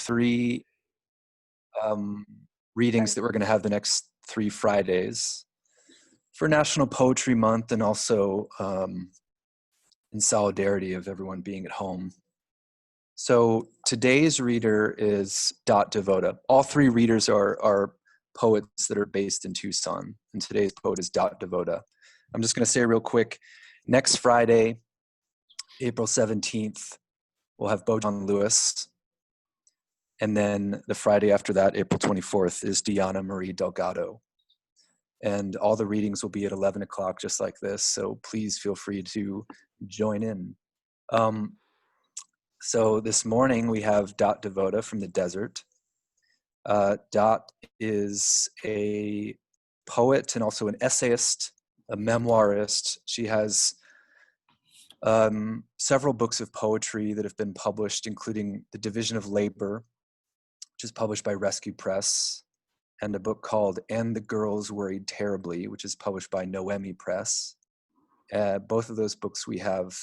3 readings that we're going to have the next 3 Fridays for National Poetry Month, and also in solidarity of everyone being at home. So today's reader is Devota. All 3 readers are poets that are based in Tucson, and today's poet is Devota. I'm just going to say real quick, next Friday, April 17th, we'll have Bojan Lewis. And then the Friday after that, April 24th, is Diana Marie Delgado. And all the readings will be at 11 o'clock, just like this. So please feel free to join in. So this morning we have Devota from the desert. Dot is a poet and also an essayist, a memoirist. She has several books of poetry that have been published, including The Division of Labor, which is published by Rescue Press, and a book called And the Girls Worried Terribly, which is published by Noemi Press. Both of those books we have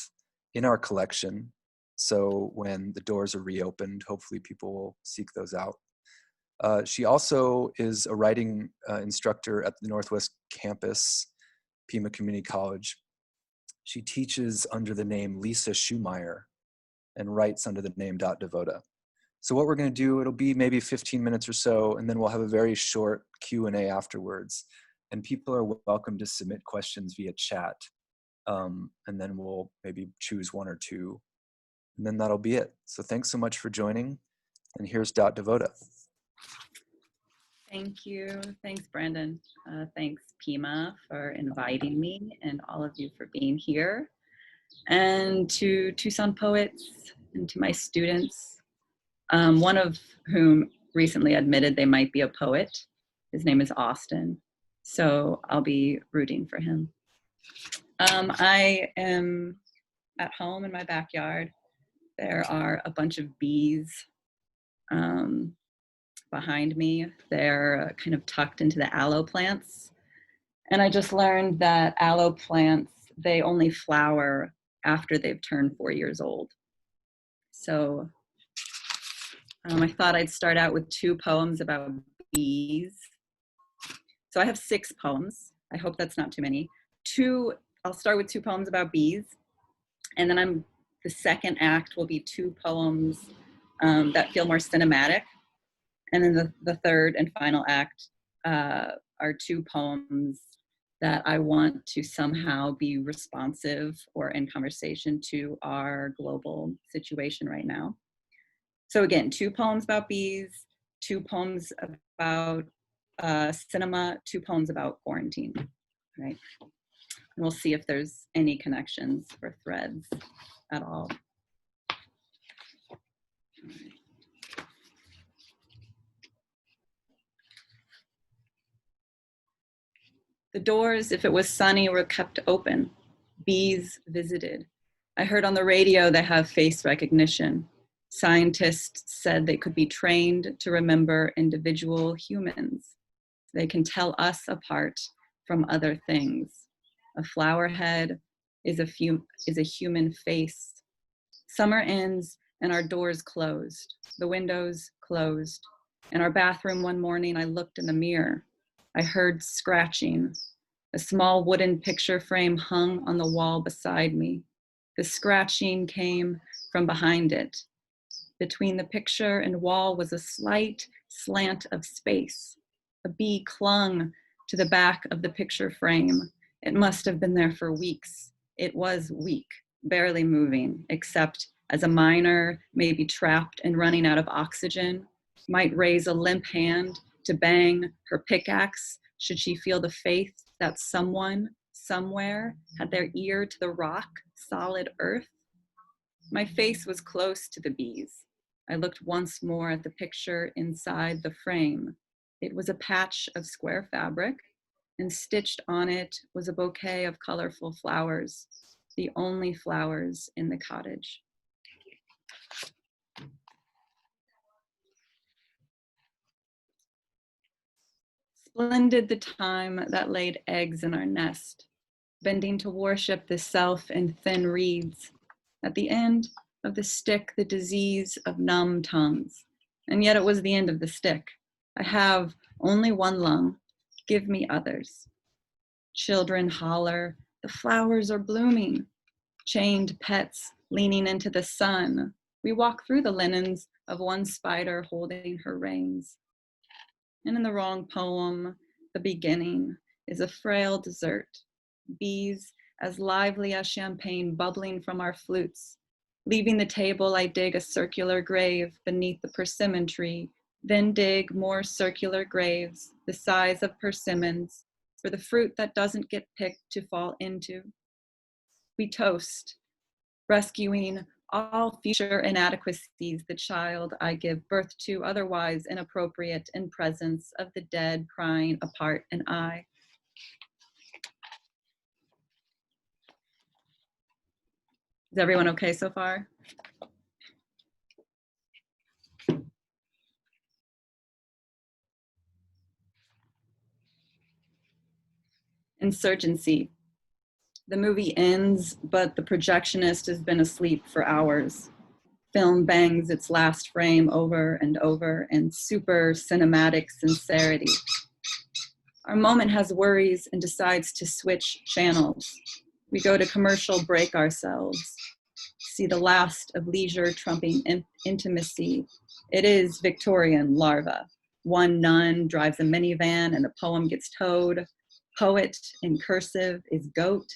in our collection. So when the doors are reopened, hopefully people will seek those out. She also is a writing instructor at the Northwest Campus, Pima Community College. She teaches under the name Lisa Schumeyer and writes under the name Devota. So what we're going to do, it'll be maybe 15 minutes or so, and then we'll have a very short Q&A afterwards. And people are welcome to submit questions via chat. And then we'll maybe choose 1 or 2. And then that'll be it. So thanks so much for joining. And here's Devota. Thank you. Thanks, Brandon. Thanks, Pima, for inviting me, and all of you for being here. And to Tucson poets and to my students, one of whom recently admitted they might be a poet. His name is Austin. So I'll be rooting for him. I am at home in my backyard. There are a bunch of bees behind me. They're kind of tucked into the aloe plants. And I just learned that aloe plants, they only flower after they've turned 4 years old. So I thought I'd start out with 2 poems about bees. So I have 6 poems. I hope that's not too many. I'll start with 2 poems about bees. And then the second act will be 2 poems that feel more cinematic. And then the third and final act are 2 poems that I want to somehow be responsive or in conversation to our global situation right now. So again, 2 poems about bees, 2 poems about cinema, 2 poems about quarantine, right? And we'll see if there's any connections or threads at all. The doors, if it was sunny, were kept open. Bees visited. I heard on the radio they have face recognition. Scientists said they could be trained to remember individual humans. They can tell us apart from other things. A flower head is a human face. Summer ends and our doors closed, the windows closed. In our bathroom one morning, I looked in the mirror. I heard scratching. A small wooden picture frame hung on the wall beside me. The scratching came from behind it. Between the picture and wall was a slight slant of space. A bee clung to the back of the picture frame. It must have been there for weeks. It was weak, barely moving, except as a miner, maybe trapped and running out of oxygen, might raise a limp hand to bang her pickaxe should she feel the faith that someone, somewhere, had their ear to the rock, solid earth. My face was close to the bees. I looked once more at the picture inside the frame. It was a patch of square fabric, and stitched on it was a bouquet of colorful flowers, the only flowers in the cottage. Splendid the time that laid eggs in our nest, bending to worship the self in thin reeds. At the end of the stick, the disease of numb tongues. and yet it was the end of the stick. I have only one lung, give me others. Children holler, the flowers are blooming. Chained pets leaning into the sun. We walk through the linens of one spider holding her reins. And in the wrong poem, the beginning is a frail dessert. Bees as lively as champagne bubbling from our flutes. Leaving the table, I dig a circular grave beneath the persimmon tree, then dig more circular graves the size of persimmons for the fruit that doesn't get picked to fall into. We toast, rescuing all future inadequacies the child I give birth to, otherwise inappropriate in presence of the dead crying apart an eye. Is everyone okay so far? Insurgency. The movie ends, but the projectionist has been asleep for hours. Film bangs its last frame over and over in super cinematic sincerity. Our moment has worries and decides to switch channels. We go to commercial break ourselves, see the last of leisure trumping intimacy. It is Victorian larva. One nun drives a minivan and the poem gets towed. Poet in cursive is goat.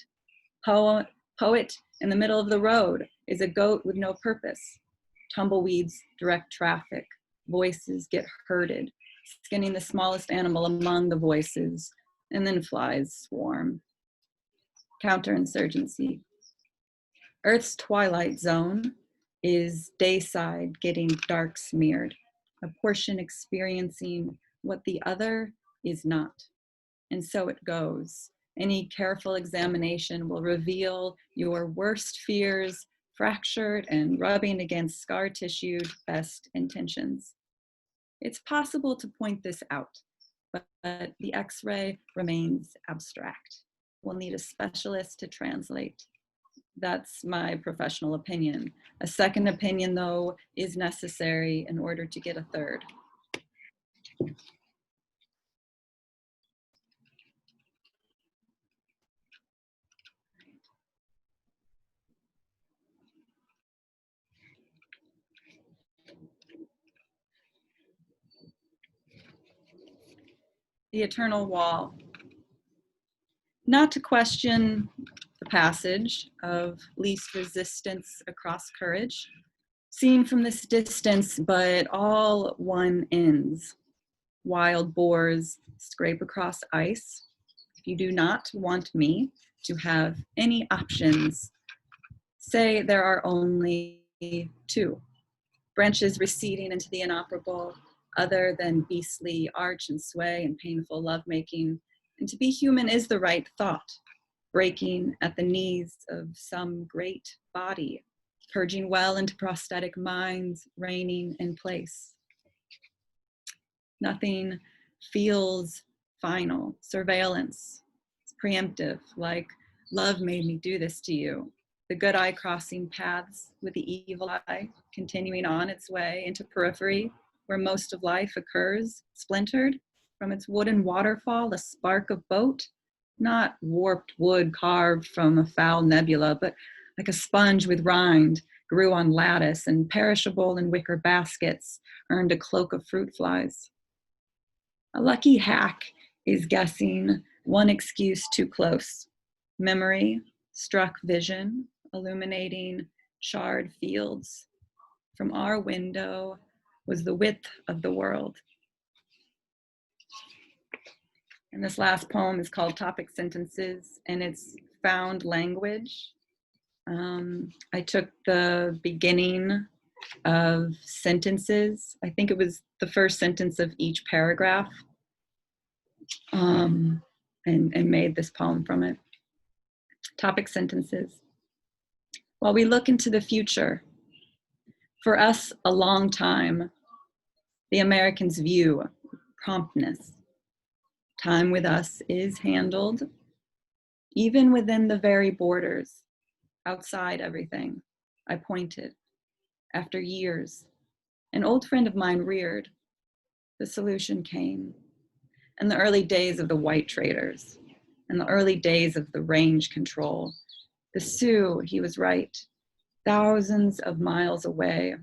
Poet in the middle of the road is a goat with no purpose. Tumbleweeds direct traffic. Voices get herded, skinning the smallest animal among the voices, and then flies swarm. Counterinsurgency. Earth's twilight zone is dayside getting dark smeared, a portion experiencing what the other is not. And so it goes. Any careful examination will reveal your worst fears, fractured and rubbing against scar tissued best intentions. It's possible to point this out, but the X-ray remains abstract. We'll need a specialist to translate. That's my professional opinion. A second opinion, though, is necessary in order to get a third. The eternal wall. Not to question the passage of least resistance across courage, seen from this distance, but all one ends. Wild boars scrape across ice. If you do not want me to have any options, say there are only two. Branches receding into the inoperable, other than beastly arch and sway and painful lovemaking. And to be human is the right thought, breaking at the knees of some great body, purging well into prosthetic minds, reigning in place. Nothing feels final. Surveillance. It's preemptive, like love made me do this to you. The good eye crossing paths with the evil eye, continuing on its way into periphery, where most of life occurs, splintered from its wooden waterfall, a spark of boat, not warped wood carved from a foul nebula, but like a sponge with rind, grew on lattice and perishable in wicker baskets, earned a cloak of fruit flies. A lucky hack is guessing one excuse too close. Memory struck vision, illuminating charred fields. From our window was the width of the world. And this last poem is called Topic Sentences, and it's found language. I took the beginning of sentences. I think it was the first sentence of each paragraph, and made this poem from it. Topic sentences. While we look into the future, for us, a long time, the Americans view promptness. Time with us is handled, even within the very borders, outside everything. I pointed. After years, An old friend of mine reared. The solution came. In the early days of the white traders, in the early days of the range control, the Sioux, he was right, thousands of miles away.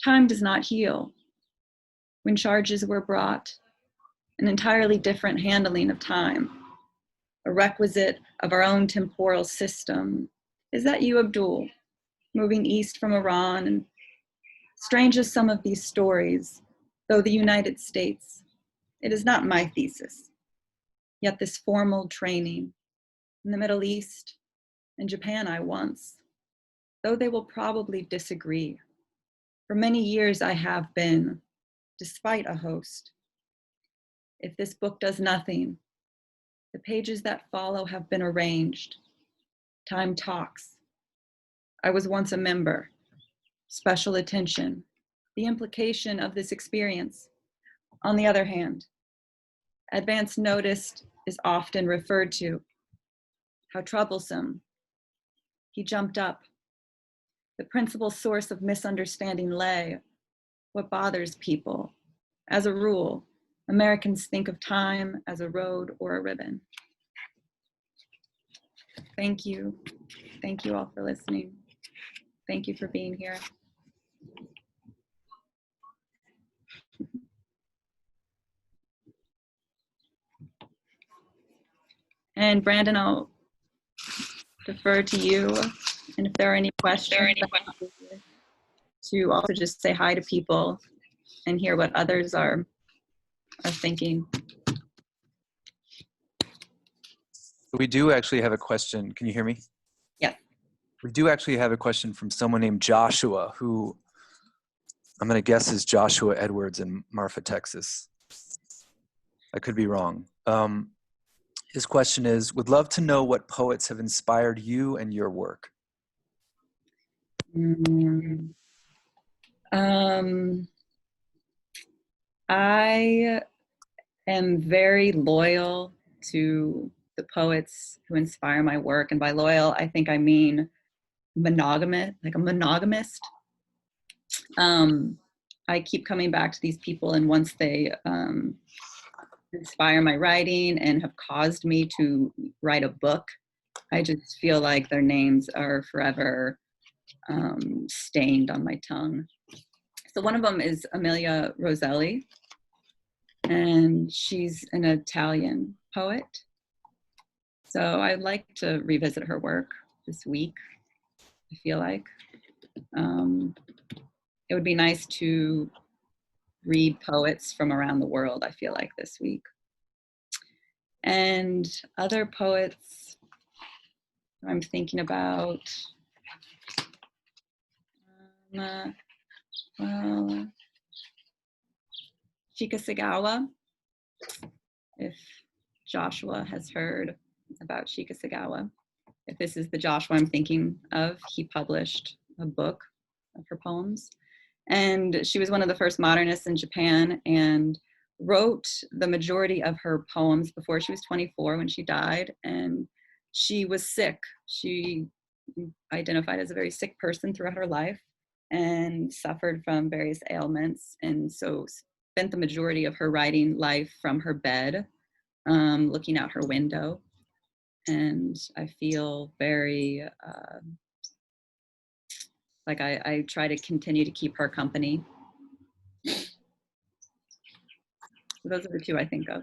Time does not heal. When charges were brought, an entirely different handling of time, a requisite of our own temporal system. Is that you, Abdul, moving east from Iran? And strange as some of these stories, though the United States, it is not my thesis. Yet this formal training in the Middle East, in Japan I once, though they will probably disagree. For many years I have been, despite a host. If this book does nothing, the pages that follow have been arranged. Time talks. I was once a member. Special attention. The implication of this experience. On the other hand, advance notice is often referred to. How troublesome. He jumped up. The principal source of misunderstanding lay. What bothers people? As a rule, Americans think of time as a road or a ribbon. Thank you. Thank you all for listening. Thank you for being here. And Brandon, I'll defer to you. And if there are any questions, to also just say hi to people and hear what others are thinking. We do actually have a question. Can you hear me? Yeah. We do actually have a question from someone named Joshua, who I'm going to guess is Joshua Edwards in Marfa, Texas. I could be wrong. His question is, would love to know what poets have inspired you and your work. I am very loyal to the poets who inspire my work. And by loyal, I think I mean monogamous, like a monogamist. I keep coming back to these people, and once they inspire my writing and have caused me to write a book, I just feel like their names are forever stained on my tongue. So one of them is Amelia Roselli, and she's an Italian poet. So I'd like to revisit her work this week, I feel like. It would be nice to read poets from around the world, I feel like, this week. And other poets I'm thinking about, well, Chika Sagawa, if Joshua has heard about Chika Sagawa. If this is the Joshua I'm thinking of, he published a book of her poems. And she was one of the first modernists in Japan and wrote the majority of her poems before she was 24 when she died. And she was sick. She identified as a very sick person throughout her life and suffered from various ailments. And so spent the majority of her writing life from her bed, looking out her window. And I feel very, like I try to continue to keep her company. So those are the two I think of.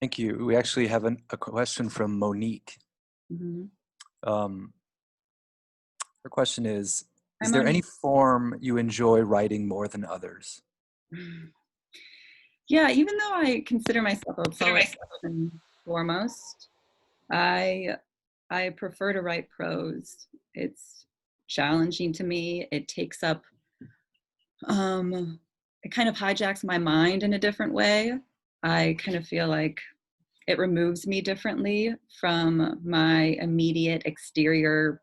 Thank you. We actually have a question from Monique. Mm-hmm. Her question is Hi, there any Monique. form you enjoy writing more than others? Yeah, even though I consider myself a poet first and foremost, I prefer to write prose. It's challenging to me. It takes up, it kind of hijacks my mind in a different way. I kind of feel like it removes me differently from my immediate exterior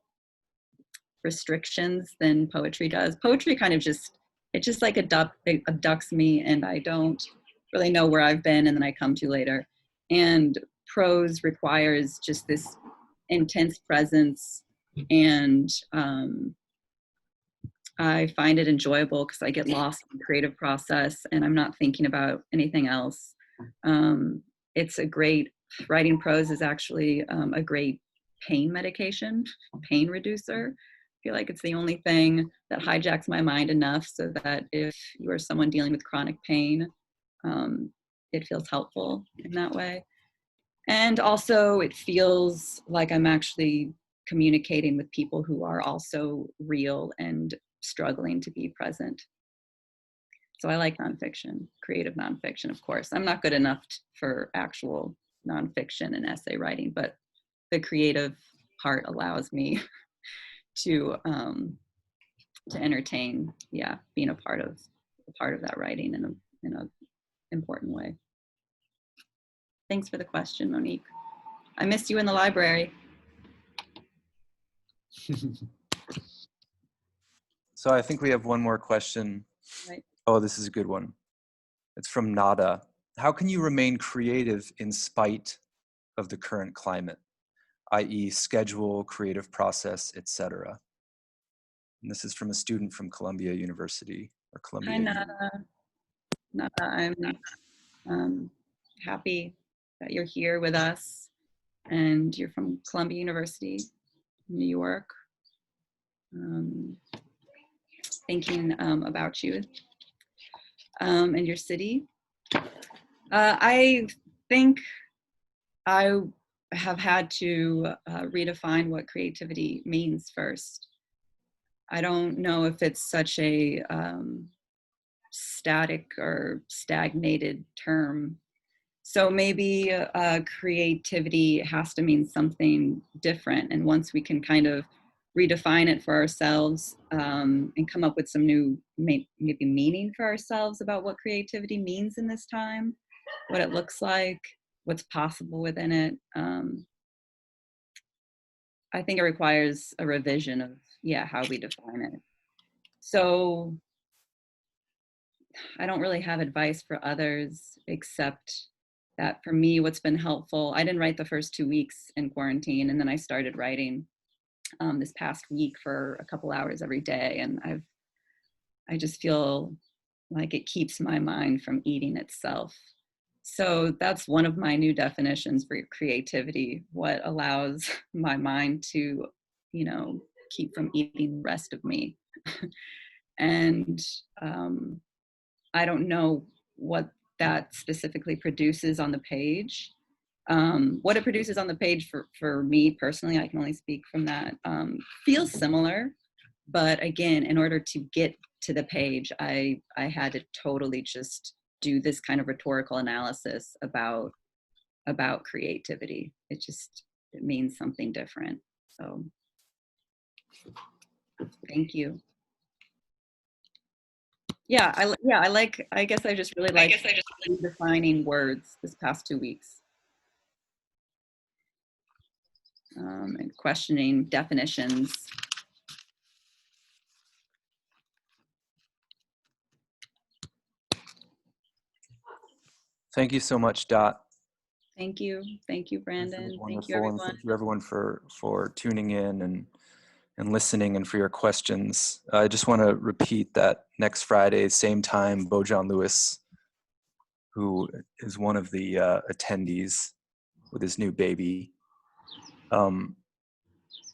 restrictions than poetry does. Poetry kind of it just like it abducts me, and I don't really know where I've been and then I come to later. And prose requires just this intense presence And I find it enjoyable because I get lost in the creative process and I'm not thinking about anything else. It's a great, writing prose is actually a great pain medication, pain reducer. I feel like it's the only thing that hijacks my mind enough so that if you are someone dealing with chronic pain, it feels helpful in that way. And also, it feels like I'm actually communicating with people who are also real and struggling to be present. So I like nonfiction, creative nonfiction, of course. I'm not good enough for actual nonfiction and essay writing, but the creative part allows me to entertain, yeah, being a part of that writing in a important way. Thanks for the question, Monique. I missed you in the library. So I think we have one more question. Right. Oh, this is a good one. It's from Nada. How can you remain creative in spite of the current climate, i.e. schedule, creative process, etc.? And this is from a student from Columbia University or Columbia. Hi, Nada. Nada, I'm happy that you're here with us, and you're from Columbia University, New York. Thinking about you and your city. I think I have had to redefine what creativity means first. I don't know if it's such a static or stagnated term. So maybe creativity has to mean something different. And once we can kind of redefine it for ourselves and come up with some new maybe meaning for ourselves about what creativity means in this time, what it looks like, what's possible within it. I think it requires a revision of, how we define it. So I don't really have advice for others except that for me, what's been helpful, I didn't write the first 2 weeks in quarantine, and then I started writing this past week for a couple hours every day, and I just feel like it keeps my mind from eating itself. So that's one of my new definitions for creativity, what allows my mind to, keep from eating the rest of me. And I don't know what that specifically produces on the page. What it produces on the page for me personally, I can only speak from that, feels similar. But again, in order to get to the page, I had to totally just do this kind of rhetorical analysis about creativity. It means something different. So thank you. I guess I just really like defining words this past 2 weeks. And questioning definitions. Thank you so much, Dot. Thank you, Brandon. Thank you, everyone. Thank you, everyone, for tuning in and listening and for your questions. I just want to repeat that next Friday, same time, Bojan Lewis, who is one of the attendees with his new baby,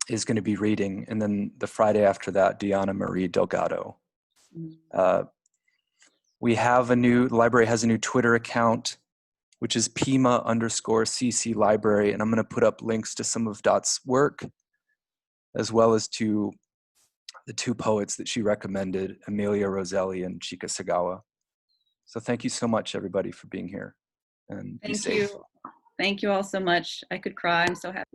is going to be reading. And then the Friday after that, Diana Marie Delgado. The library has a new Twitter account, which is Pima_CC Library. And I'm going to put up links to some of Dot's work, as well as to the 2 poets that she recommended, Amelia Roselli and Chika Sagawa. So thank you so much, everybody, for being here. And be safe. Thank you all so much. I could cry. I'm so happy.